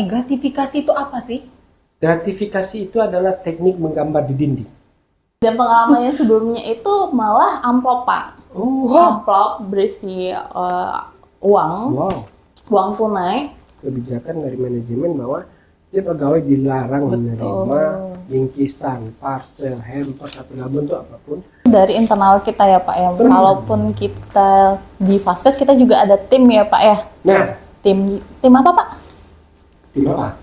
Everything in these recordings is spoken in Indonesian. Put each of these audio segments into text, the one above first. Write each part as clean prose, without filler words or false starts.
Gratifikasi itu apa sih? Gratifikasi itu adalah teknik menggambar di dinding. Dan pengalamannya sebelumnya itu malah amplop, Pak. Amplop berisi uang, uang tunai. Kebijakan dari manajemen bahwa setiap pegawai dilarang menerima bingkisan, parcel, hampers atau gabung itu apapun. Dari internal kita ya Pak ya. Kalaupun kita di Vaskes kita juga ada tim ya Pak ya. Nah, tim apa Pak? tim apa?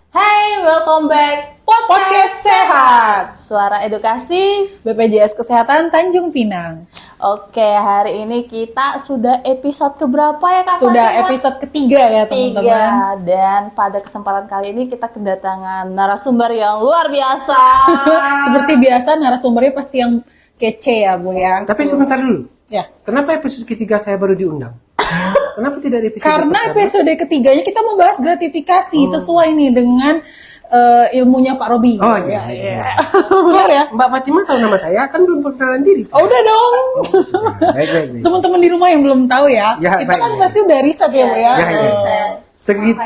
Hai, welcome back Podcast Sehat, Suara Edukasi BPJS Kesehatan Tanjung Pinang. Oke, hari ini kita sudah episode keberapa ya Kak? Sudah Fatima? episode ketiga ya teman-teman. Dan pada kesempatan kali ini kita kedatangan narasumber yang luar biasa. Seperti biasa narasumbernya pasti yang kece ya Bu ya. Tapi sebentar dulu. Ya. Kenapa episode ketiga saya baru diundang? Kenapa tidak di episode Karena pertama? episode ketiganya kita membahas gratifikasi sesuai nih dengan ilmunya Pak Robi. Oh iya. Benar ya? Mbak Fatima tahu nama saya, kan belum perkenalan diri. Oh, udah dong. Baik. Teman-teman di rumah yang belum tahu ya, Ya, kita baik, kan baik. pasti udah riset ya Bu ya.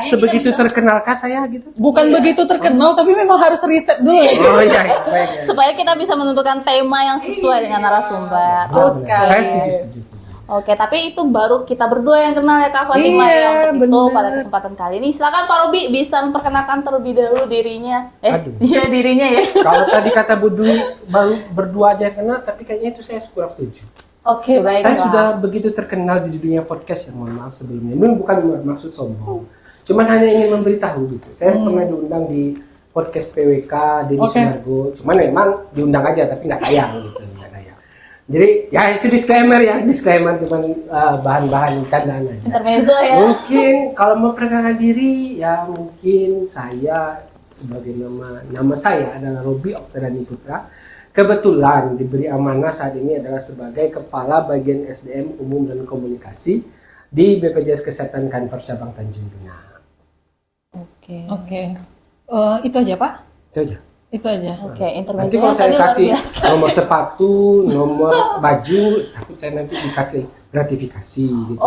Sebegitu terkenalkah saya gitu? Bukan begitu terkenal, tapi memang harus riset dulu ya. Oh iya, baik. Supaya kita bisa menentukan tema yang sesuai dengan narasumber. Saya setuju. Oke, tapi itu baru kita berdua yang kenal ya Kak Fatima ya. Untuk itu bener. pada kesempatan kali ini silakan Pak Robi bisa memperkenalkan terlebih dahulu dirinya. Aduh. Iya dirinya ya. Kalau tadi kata Bu Dwi baru berdua aja kenal, tapi kayaknya itu saya kurang setuju. Oke, baiklah. Saya sudah begitu terkenal di dunia podcast ya, mohon maaf sebelumnya. Ini bukan maksud sombong. Cuman hanya ingin memberitahu gitu. Saya pernah diundang di podcast PWK Denny Sumargo. Cuman memang diundang aja tapi nggak tayang gitu, nggak tayang. Jadi ya itu disclaimer cuman bahan-bahan candaan aja. Intermezzo ya. Mungkin kalau memperkenalkan diri ya mungkin saya sebagai nama saya adalah Robi Oktaviani Putra. Kebetulan diberi amanah saat ini adalah sebagai Kepala Bagian SDM Umum dan Komunikasi di BPJS Kesehatan Kantor Cabang Tanjung Pinang. Oke. Itu aja Pak? Itu aja. Itu aja. Oke, Nanti intermezzo kalau saya tadi luar kasih biasa. nomor sepatu, nomor baju, tapi saya nanti dikasih gratifikasi gitu.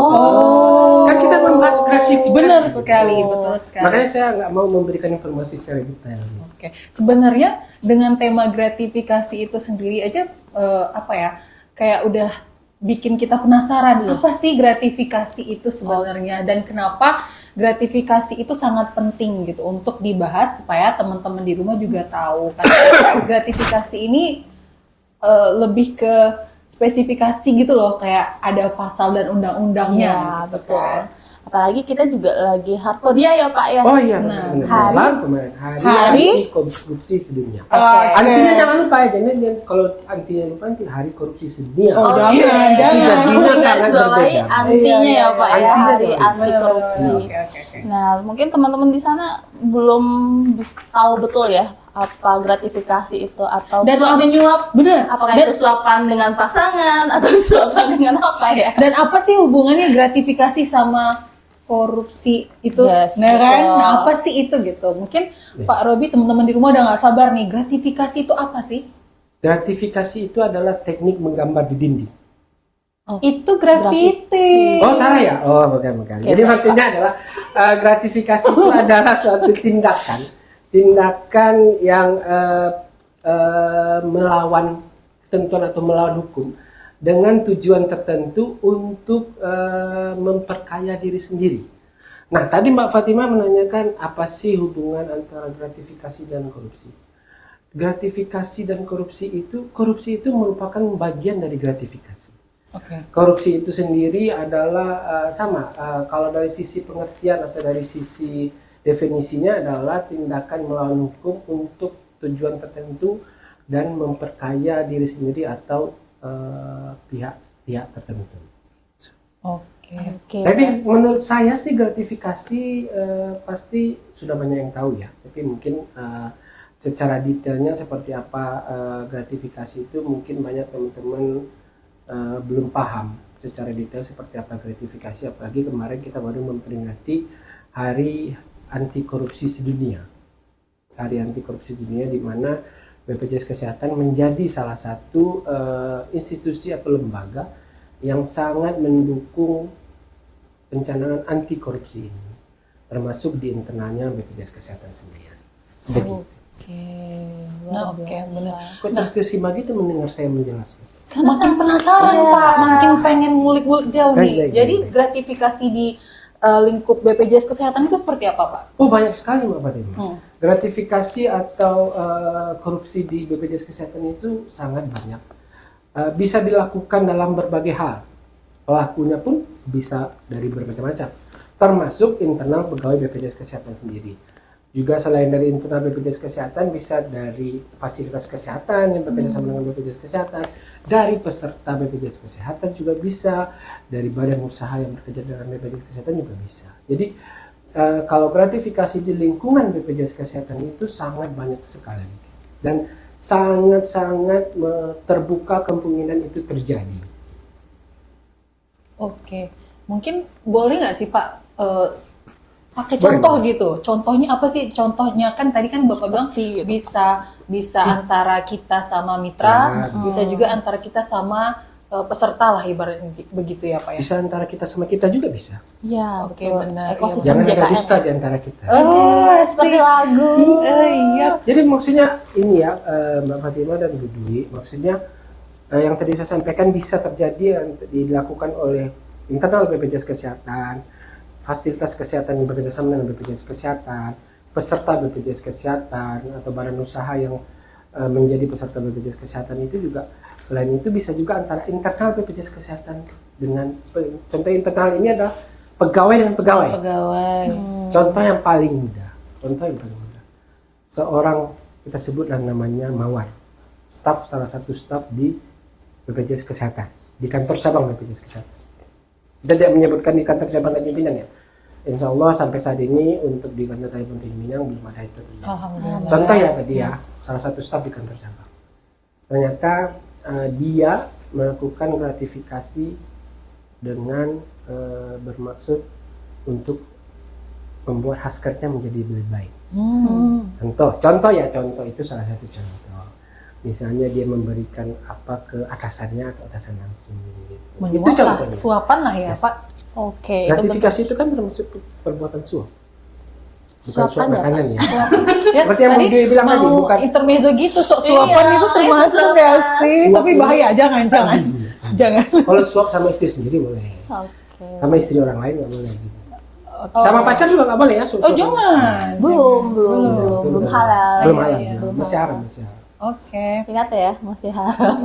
Kan kita membahas gratifikasi. Benar sekali, betul sekali. Makanya saya nggak mau memberikan informasi secara detail. Oke. Sebenarnya dengan tema gratifikasi itu sendiri aja kayak udah bikin kita penasaran apa sih gratifikasi itu sebenarnya dan kenapa gratifikasi itu sangat penting gitu untuk dibahas supaya teman-teman di rumah juga tahu karena gratifikasi ini lebih ke spesifikasi gitu loh, kayak ada pasal dan undang-undangnya. Ya, gitu betul. kan. Apalagi kita juga lagi hardcore ya Pak ya. Oh iya, Nah, benar. Hari anti korupsi sedunia. Antinya jangan lupa ya, jangan kalau antinya lupa nanti hari korupsi sedunia. Oh, jangan. Artinya sangat Garisbawahi berbeda. antinya ya Pak ya, Antinya hari berbeda. anti korupsi. Oke. Nah, mungkin teman-teman di sana belum tahu betul ya apa gratifikasi itu atau Dan suap menyuap. Bener. Apakah itu suapan dengan pasangan atau suapan dengan apa ya? Dan apa sih hubungannya gratifikasi sama korupsi itu? Yes, Nah kan, betul. nah apa sih itu gitu? Mungkin Pak Robi, teman-teman di rumah udah nggak sabar nih. Gratifikasi itu apa sih? Gratifikasi itu adalah teknik menggambar di dinding. Itu graffiti. Oh salah ya? Oh bukan. Jadi maksudnya adalah gratifikasi itu adalah suatu tindakan yang melawan ketentuan atau melawan hukum dengan tujuan tertentu untuk memperkaya diri sendiri. Nah tadi Mbak Fatima menanyakan apa sih hubungan antara gratifikasi dan korupsi. Gratifikasi dan korupsi itu merupakan bagian dari gratifikasi. Korupsi itu sendiri adalah kalau dari sisi pengertian atau dari sisi definisinya adalah tindakan melawan hukum untuk tujuan tertentu dan memperkaya diri sendiri atau pihak tertentu. Oke. Tapi menurut saya sih gratifikasi pasti sudah banyak yang tahu ya. Tapi mungkin secara detailnya seperti apa gratifikasi itu mungkin banyak teman-teman belum paham secara detail seperti apa gratifikasi. Apalagi kemarin kita baru memperingati Hari Anti Korupsi Sedunia. Hari Anti Korupsi Sedunia di mana BPJS Kesehatan menjadi salah satu institusi atau lembaga yang sangat mendukung pencanangan anti korupsi ini. termasuk di internalnya BPJS Kesehatan sendiri. Begitu. Nah, oke, benar. Kok terus kesimak itu mendengar saya menjelaskan? Makin penasaran Pak, makin pengen ngulik-ngulik jauh nih. Baik. Jadi gratifikasi di lingkup BPJS Kesehatan itu seperti apa Pak? Oh, banyak sekali Mbak Fatima. Gratifikasi atau korupsi di BPJS Kesehatan itu sangat banyak. Bisa dilakukan dalam berbagai hal. Pelakunya pun bisa dari bermacam-macam, termasuk internal pegawai BPJS Kesehatan sendiri. Juga selain dari internal BPJS Kesehatan, bisa dari fasilitas kesehatan yang bekerja sama dengan BPJS Kesehatan, dari peserta BPJS Kesehatan juga bisa, dari badan usaha yang bekerja dengan BPJS Kesehatan juga bisa. Jadi kalau gratifikasi di lingkungan BPJS Kesehatan itu sangat banyak sekali dan sangat-sangat terbuka kemungkinan itu terjadi. Oke, mungkin boleh nggak sih Pak pakai contoh gitu? Contohnya apa sih? Contohnya kan tadi kan Bapak bilang bisa antara kita sama mitra, bisa juga antara kita sama peserta lah ibaratnya begitu ya Pak ya. Bisa antara kita sama kita juga bisa. Iya, Oke, betul. benar. Ekosistem Jangan ada JKN. dusta di antara kita. Oh, Seperti lagu. iya. Jadi maksudnya ini ya Mbak Fatima dan Bu Dwi, maksudnya yang tadi saya sampaikan bisa terjadi yang dilakukan oleh internal BPJS Kesehatan, fasilitas kesehatan yang bekerja sama dengan BPJS Kesehatan, peserta BPJS Kesehatan atau badan usaha yang menjadi peserta BPJS Kesehatan itu juga. Selain itu bisa juga antara internal BPJS Kesehatan dengan contoh internal ini adalah pegawai dengan pegawai. Contoh yang paling mudah. Seorang kita sebutlah namanya Mawar, salah satu staf di BPJS Kesehatan, di kantor cabang BPJS Kesehatan. Kita tidak menyebutkan di kantor cabang Tanjung Pinang ya. Insya Allah sampai saat ini untuk di kantor Tanjung Pinang belum ada itu. Alhamdulillah. Contoh ya tadi ya, salah satu staf di kantor cabang. Ternyata dia melakukan gratifikasi dengan bermaksud untuk membuat haskernya menjadi lebih baik. Contoh itu salah satu contoh. Misalnya dia memberikan apa ke atasannya atau atasan langsung. Itu Menyuap lah, contohnya. suapan lah ya Yes. Pak. Oke, Gratifikasi itu kan termasuk perbuatan suap. Bukan Suap suap ada. makanan ya. Ya, Seperti yang tadi Bu Dwi bilang tadi, mau bukan intermezzo gitu, suapan Iya, itu termasuk suapan. ya sih, Suap tapi ini- bahaya, jangan. Jangan. Kalau suap sama istri sendiri boleh. Oke. Sama istri orang lain nggak boleh gitu. Sama pacar juga nggak boleh ya suap. Oh, jangan. Belum halal. Belum Iya, halal. iya. Masih haram. Oke. Ingat ya, masih haram.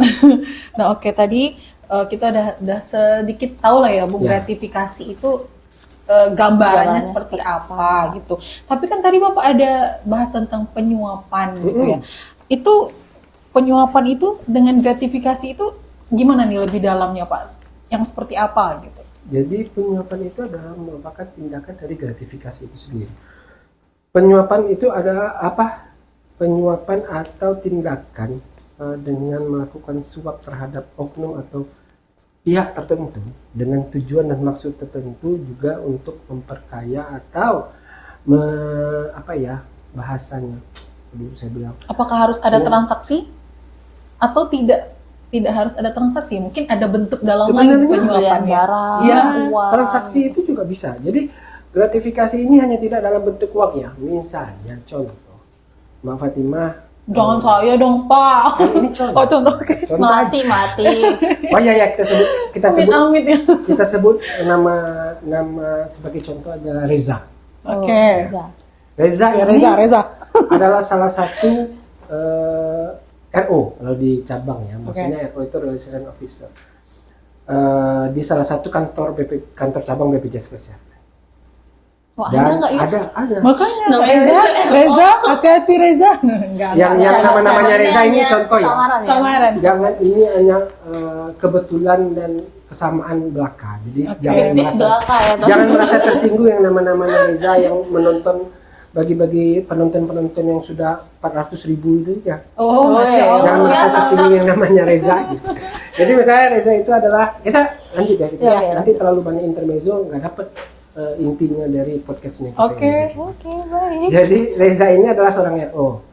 Nah, oke tadi kita udah sedikit tahu lah ya Bu, Ya. gratifikasi itu gambarannya seperti apa gitu. Tapi kan tadi Bapak ada bahas tentang penyuapan gitu ya. Itu penyuapan itu dengan gratifikasi itu gimana nih lebih dalamnya Pak? Yang seperti apa gitu? Jadi penyuapan itu adalah merupakan tindakan dari gratifikasi itu sendiri. Penyuapan itu adalah apa? Penyuapan atau tindakan dengan melakukan suap terhadap oknum atau pihak tertentu dengan tujuan dan maksud tertentu juga untuk memperkaya atau bahasanya dulu saya bilang Apakah harus ada transaksi atau tidak harus ada transaksi? Mungkin ada bentuk dalam lain Sebenarnya penyuapannya. barang, ya uang. transaksi itu juga bisa. Jadi gratifikasi ini hanya tidak dalam bentuk uang ya. Misalnya contoh Mbak Fatimah, Jangan saya dong Pak. ini contoh. Oh contoh oke. Contoh Mati. Oh ya Amit ya. kita sebut nama sebagai contoh adalah Reza. Oke. Bisa. Reza ini Reza. adalah salah satu RO kalau di cabang ya, maksudnya RO itu Relation Officer di salah satu kantor cabang BPJS Kesehatan. Wah, Dan ada nggak ya? ada. Makanya Namanya Reza, hati-hati Reza. Enggak. Yang nama-namanya Reza ini contoh ya. Samaran ya? Samaran. Jangan ini hanya kebetulan dan kesamaan belaka. Jadi Fiktif belaka ya, Bang. jangan merasa tersinggung yang nama-namanya Reza yang menonton bagi penonton yang sudah 400.000 itu ya. Oh, Masya Allah. Jangan merasa tersinggung yang namanya Reza gitu. Jadi misalnya Reza itu adalah kita lanjut ya kita. Iya, Nanti terlalu banyak intermezzo nggak dapet intinya dari podcastnya kita. Oke. ini. Oke, baik. Jadi Reza ini adalah seorang RO.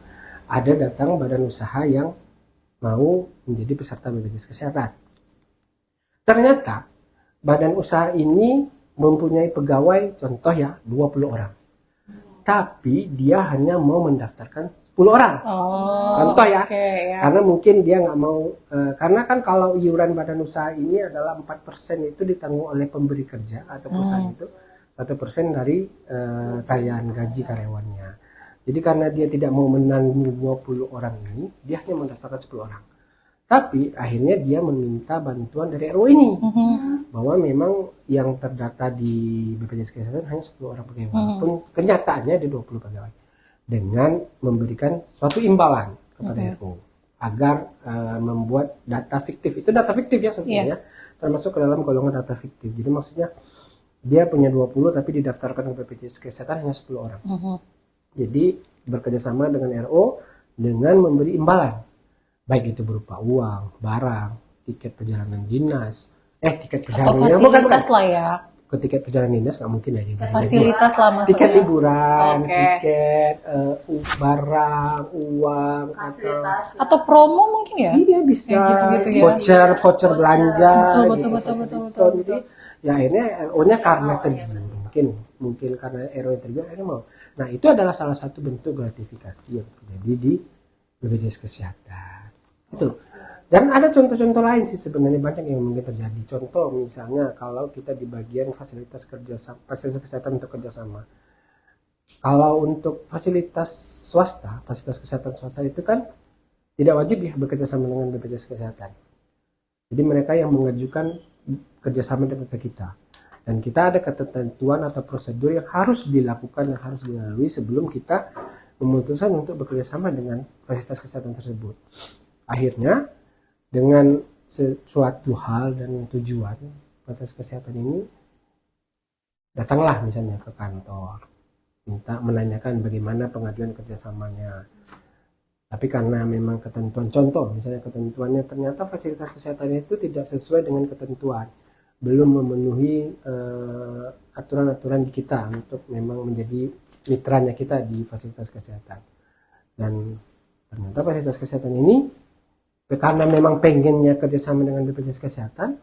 Ada datang badan usaha yang mau menjadi peserta BPJS Kesehatan. Ternyata badan usaha ini mempunyai pegawai contoh ya 20 orang. tapi dia hanya mau mendaftarkan 10 orang. Contoh ya, ya. karena mungkin dia nggak mau, karena kan kalau iuran badan usaha ini adalah 4% itu ditanggung oleh pemberi kerja atau perusahaan itu, 1% dari kekayaan gaji karyawannya. Jadi karena dia tidak mau menanggung 20 orang ini, dia hanya mendaftarkan 10 orang. Tapi akhirnya dia meminta bantuan dari RO ini, bahwa memang yang terdata di BPJS Kesehatan hanya 10 orang pegawai, walaupun kenyataannya ada 20 pegawai, dengan memberikan suatu imbalan kepada RO agar membuat data fiktif. Itu data fiktif ya sebenarnya, termasuk ke dalam golongan data fiktif. Jadi maksudnya dia punya 20 tapi didaftarkan ke BPJS Kesehatan hanya 10 orang. Jadi bekerjasama dengan RO dengan memberi imbalan, baik itu berupa uang, barang, tiket perjalanan dinas, tiket perjalanan atau fasilitas lah ya. Ke tiket perjalanan dinas nggak mungkin ya. Fasilitas lah maksudnya. Tiket liburan, tiket barang, uang, atau promo mungkin ya? Iya bisa. Gitu ya. Voucher belanja, betul. Jadi ya akhirnya RO-nya karena tergiur, mungkin karena RO tergiur akhirnya mau. Nah itu adalah salah satu bentuk gratifikasi yang terjadi di BPJS Kesehatan. Itu. Dan ada contoh-contoh lain sih sebenarnya, banyak yang mungkin terjadi. Contoh misalnya kalau kita di bagian fasilitas kesehatan untuk kerjasama. Kalau untuk fasilitas kesehatan swasta itu kan tidak wajib ya bekerja sama dengan BPJS Kesehatan. Jadi mereka yang mengajukan kerjasama dengan kita. Dan kita ada ketentuan atau prosedur yang harus dilakukan, yang harus dilalui sebelum kita memutuskan untuk bekerja sama dengan fasilitas kesehatan tersebut. Akhirnya dengan sesuatu hal dan tujuan fasilitas kesehatan ini, datanglah misalnya ke kantor, minta menanyakan bagaimana pengajuan kerjasamanya. Tapi karena memang ketentuan, contoh misalnya ketentuannya ternyata fasilitas kesehatan itu tidak sesuai dengan ketentuan, belum memenuhi aturan-aturan di kita untuk memang menjadi mitranya kita di fasilitas kesehatan. Dan ternyata fasilitas kesehatan ini karena memang pengennya kerjasama dengan BPJS Kesehatan,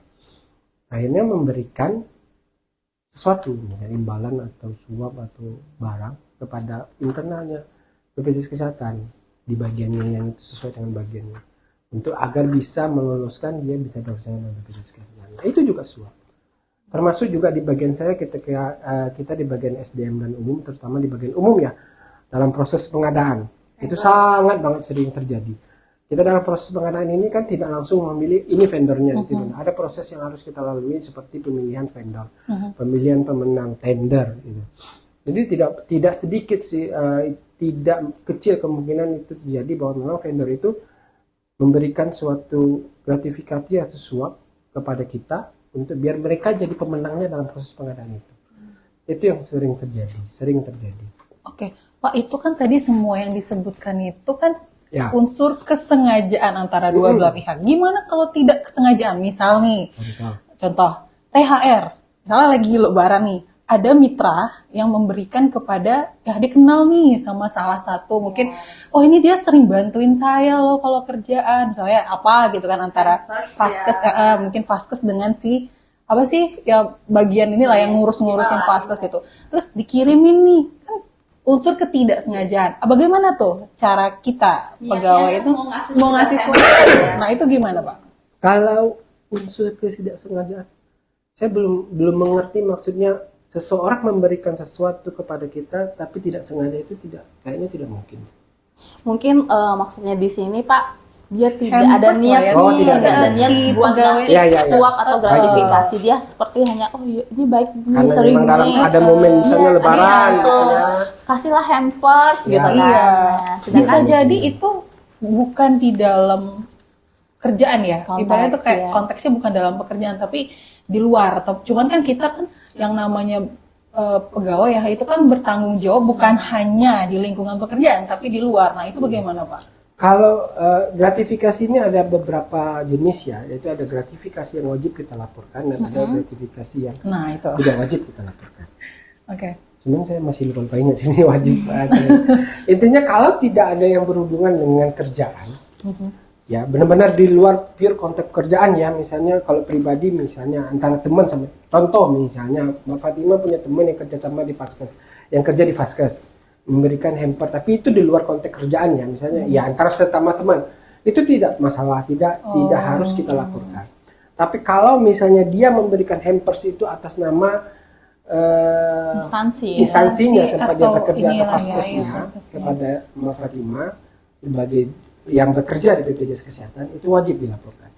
akhirnya memberikan sesuatu, misalnya imbalan atau suap atau barang kepada internalnya BPJS Kesehatan di bagiannya yang itu sesuai dengan bagiannya, untuk agar bisa meloloskan dia bisa bekerjasama dengan BPJS Kesehatan. Nah, itu juga suap. Termasuk juga di bagian saya ketika kita di bagian SDM dan umum, terutama di bagian umum ya, dalam proses pengadaan itu sangat banget sering terjadi. Kita dalam proses pengadaan ini kan tidak langsung memilih ini vendornya, ada proses yang harus kita lalui seperti pemilihan vendor, pemilihan pemenang tender gitu. Jadi tidak sedikit sih, tidak kecil kemungkinan itu terjadi bahwa memang vendor itu memberikan suatu gratifikasi atau suap kepada kita untuk biar mereka jadi pemenangnya dalam proses pengadaan itu. Itu yang sering terjadi. Oke, Pak, itu kan tadi semua yang disebutkan itu kan unsur kesengajaan antara dua belah pihak. Gimana kalau tidak kesengajaan? Misal nih, contoh THR, misalnya lagi lebaran nih, ada mitra yang memberikan kepada, ya dikenal nih sama salah satu, mungkin, oh ini dia sering bantuin saya loh kalau kerjaan, misalnya apa gitu kan, antara Vaskes, mungkin Vaskes dengan si, apa sih, ya bagian inilah yang ngurus-ngurusin Vaskes gitu. Terus dikirimin nih, kan unsur ketidaksengajaan. Bagaimana tuh cara kita pegawai itu mau ngasih suatu? Nah itu gimana Pak? Kalau unsur ketidaksengajaan, saya belum mengerti maksudnya. Seseorang memberikan sesuatu kepada kita tapi tidak sengaja, itu kayaknya tidak mungkin. Mungkin maksudnya di sini Pak, dia tidak ada niat, tidak ada niat buat ngasih suap atau gratifikasi. Dia seperti hanya ini baik, ini sering nih. Ada momen misalnya lebaran, kasihlah hampers gitu kan. Bisa jadi itu bukan di dalam kerjaan ya. Ibaratnya itu kayak konteksnya bukan dalam pekerjaan tapi di luar, atau cuman kan kita kan yang namanya pegawai ya itu kan bertanggung jawab bukan hanya di lingkungan pekerjaan tapi di luar. Nah itu bagaimana Pak? Kalau gratifikasi ini ada beberapa jenis ya, yaitu ada gratifikasi yang wajib kita laporkan dan ada gratifikasi yang tidak wajib kita laporkan. Oke. Cuman saya masih lupa ingat sini wajib. Intinya kalau tidak ada yang berhubungan dengan kerjaan, ya benar-benar di luar pure konteks kerjaan ya, misalnya kalau pribadi misalnya antara teman sama, contoh misalnya Mbak Fatima punya teman yang kerja sama di Vaskes, yang kerja di Vaskes, memberikan hamper, tapi itu di luar konteks kerjaannya, misalnya ya antara sesama teman, itu tidak masalah, tidak harus kita laporkan. Tapi kalau misalnya dia memberikan hampers itu atas nama instansinya tempat dia bekerja atau vaskesnya kepada Mbak Fatimah sebagai yang bekerja di BPJS Kesehatan, itu wajib dilaporkan.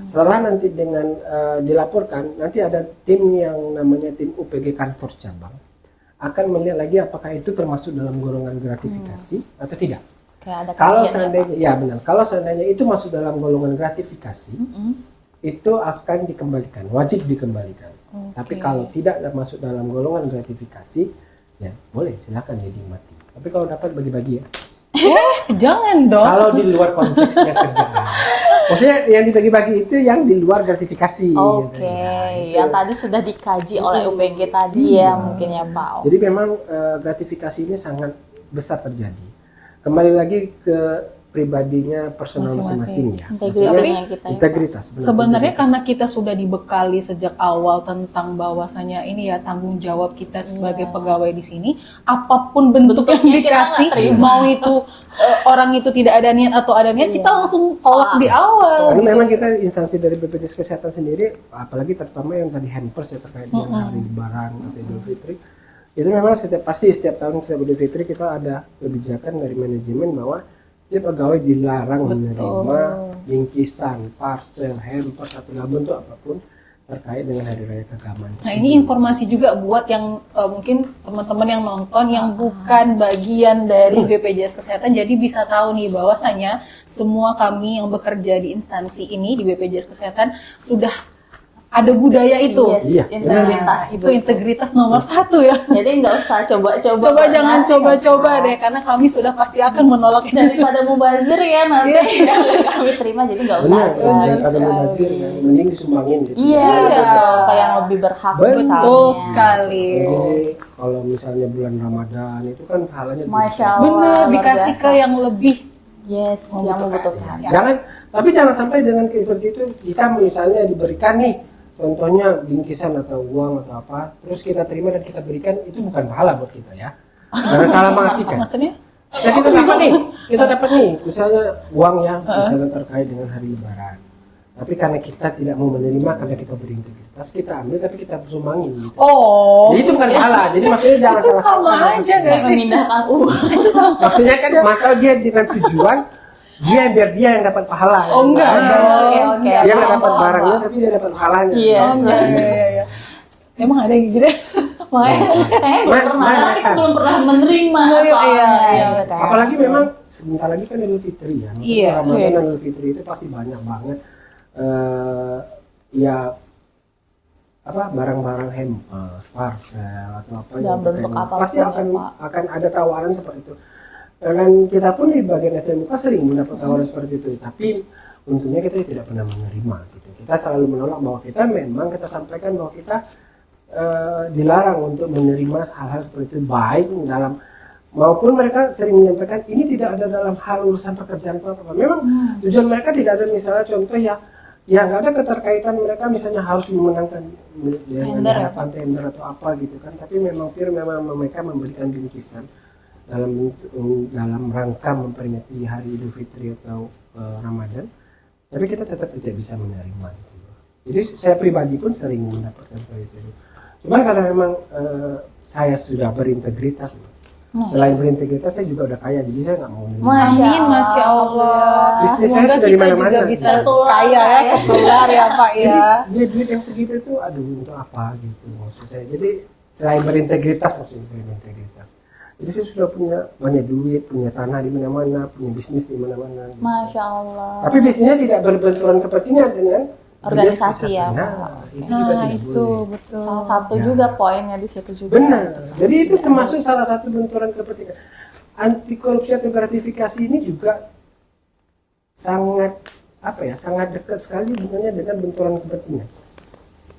Setelah nanti dengan dilaporkan, nanti ada tim yang namanya tim UPG kantor cabang akan melihat lagi apakah itu termasuk dalam golongan gratifikasi atau tidak. Kalau seandainya, ya benar, kalau seandainya itu masuk dalam golongan gratifikasi, itu akan dikembalikan, wajib dikembalikan. Tapi kalau tidak masuk dalam golongan gratifikasi, ya boleh, silakan dinikmati. Tapi kalau dapat bagi-bagi ya. Jangan dong. Kalau di luar konteksnya kerjaan. Maksudnya yang dibagi-bagi itu yang di luar gratifikasi. Oke, gitu. Nah, yang tadi sudah dikaji oleh UPG tadi ya mungkin ya Pak. Jadi memang gratifikasi ini sangat besar terjadi. Kembali lagi ke pribadinya personal masing-masing ya. Integritas. Sebenarnya karena kita sudah dibekali sejak awal tentang bahwasanya ini ya tanggung jawab kita sebagai pegawai di sini, apapun bentuk yang dikasih, mau itu orang itu tidak ada niat atau ada niat, kita langsung tolak di awal. Karena gitu. memang kita instansi dari BPJS Kesehatan sendiri, apalagi terutama yang tadi hampers ya terkait dengan hari Lebaran atau Idul Fitri, itu memang pasti setiap tahun setiap Idul Fitri kita ada kebijakan dari manajemen bahwa setiap pegawai dilarang menerima bingkisan, parcel, hampers atau dalam bentuk apapun terkait dengan hari raya keagamaan. Nah ini informasi juga buat yang mungkin teman-teman yang nonton yang bukan bagian dari BPJS Kesehatan, jadi bisa tahu nih bahwasanya semua kami yang bekerja di instansi ini di BPJS Kesehatan sudah ada budaya itu. Integritas. Itu integritas nomor 1 ya. Jadi nggak usah coba-coba. Coba jangan coba-coba deh, karena kami sudah pasti akan menolak daripada mubazir ya nanti kami terima, jadi nggak usah aja. Daripada mubazir kan, mending disumbangin gitu. Iya, kayak yang lebih berhak. Betul sekali. Jadi kalau misalnya bulan Ramadan itu kan pahalanya Masya Allah. Benar, dikasih ke yang lebih. Yes, yang membutuhkan. Jangan sampai dengan seperti itu kita misalnya diberikan nih contohnya bingkisan atau uang atau apa, terus kita terima dan kita berikan, itu bukan pahala buat kita ya. Jangan salah mengartikan. Maksudnya? Ya, kita dapat nih, misalnya uang ya, misalnya terkait dengan hari Lebaran. Tapi karena kita tidak mau menerima, karena kita berintegritas, kita ambil tapi kita sumbangin gitu. Jadi itu bukan pahala. Jadi maksudnya jangan salah. Sama aja nggak sih? Memindahkan uang. Itu sama. Maksudnya kan maka dia dengan tujuan biar dia yang dapat pahala. Oh enggak. Oke. Dia nggak dapat barangnya tapi dia dapat pahalanya. Yes. Iya. Emang ada yang gitu deh. Makanya kayaknya belum pernah, karena kita belum pernah menerima soalnya. Iya. Apalagi memang sebentar lagi kan Idul Fitri ya. Iya. Ramadan dan Idul Fitri itu pasti banyak banget ya barang-barang hampers, parcel atau apa dalam bentuk apa pasti akan ada tawaran seperti itu. Dan kita pun di bagian SDMK sering mendapat tawaran seperti itu, tapi untungnya kita tidak pernah menerima gitu. Kita selalu menolak bahwa kita sampaikan bahwa kita dilarang untuk menerima hal-hal seperti itu, baik dalam maupun mereka sering menyampaikan ini tidak ada dalam hal urusan pekerjaan atau apa. Memang tujuan mereka tidak ada, misalnya contoh ya nggak ada keterkaitan mereka misalnya harus memenangkan harapan tender atau apa gitu kan, tapi memang mereka memberikan bingkisan dalam rangka memperingati hari Idul Fitri atau Ramadan, tapi kita tetap tidak bisa menerima itu. Jadi saya pribadi pun sering mendapatkan seperti itu. Cuma karena memang saya sudah berintegritas, selain berintegritas saya juga udah kaya, jadi saya nggak mau menerima. Amin, Masya Allah. Bisnis saya Semoga sudah kita dimana-mana. juga bisa kaya ya, keluar ya Pak ya. Jadi duit yang segitu itu untuk apa gitu maksud saya. Jadi selain berintegritas, jadi saya sudah punya banyak duit, punya tanah di mana-mana, punya bisnis di mana-mana. Gitu. Masya Allah. Tapi bisnisnya tidak berbenturan kepentingan dengan organisasi ya. Itu betul. Salah satu juga poinnya di situ juga. Benar. Jadi itu termasuk salah satu benturan kepentingan. Anti korupsi atau gratifikasi ini juga sangat dekat sekali hubungannya dengan benturan kepentingan.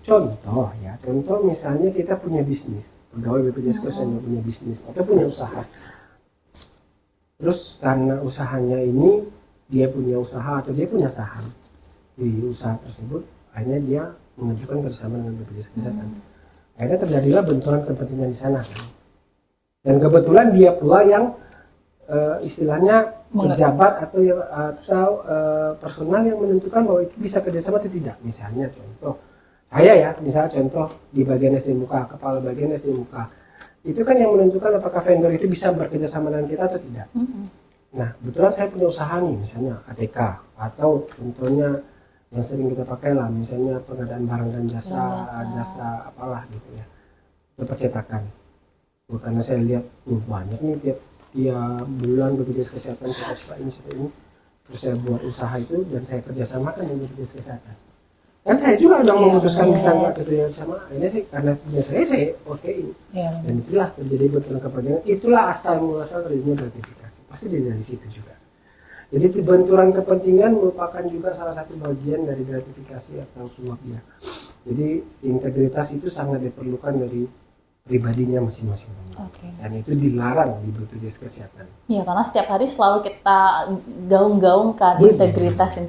Contoh misalnya kita punya bisnis, pegawai BPJS Kesehatan punya bisnis atau punya usaha. Terus karena usahanya ini dia punya usaha atau dia punya saham di usaha tersebut, akhirnya dia mengajukan kerjasama dengan BPJS Kesehatan. Akhirnya terjadilah benturan kepentingan di sana kan. Dan kebetulan dia pula yang istilahnya pejabat atau personal yang menentukan bahwa itu bisa kerjasama atau tidak. Misalnya contoh, misalnya contoh di bagian SD Muka, kepala bagian SD Muka, itu kan yang menentukan apakah vendor itu bisa bekerja sama dengan kita atau tidak. Nah, kebetulan saya punya usaha nih, misalnya ATK, atau contohnya yang sering kita pakai lah, misalnya pengadaan barang dan jasa apalah gitu ya, percetakan. Karena saya lihat banyak nih tiap bulan BPJS Kesehatan cepat ini, terus saya buat usaha itu dan saya kerjasamakan dengan BPJS Kesehatan. Kan saya juga udah memutuskan bisa nggak kerja sama ini sih karena biasanya saya pakai dan itulah terjadi benturan kepentingan, itulah asal muasal terjadinya gratifikasi, pasti dari situ juga. Jadi benturan kepentingan merupakan juga salah satu bagian dari gratifikasi atau suap ya. Jadi integritas itu sangat diperlukan dari pribadinya masing-masing. Dan itu dilarang di BPJS Kesehatan. Ya, karena setiap hari selalu kita gaung-gaungkan integritas.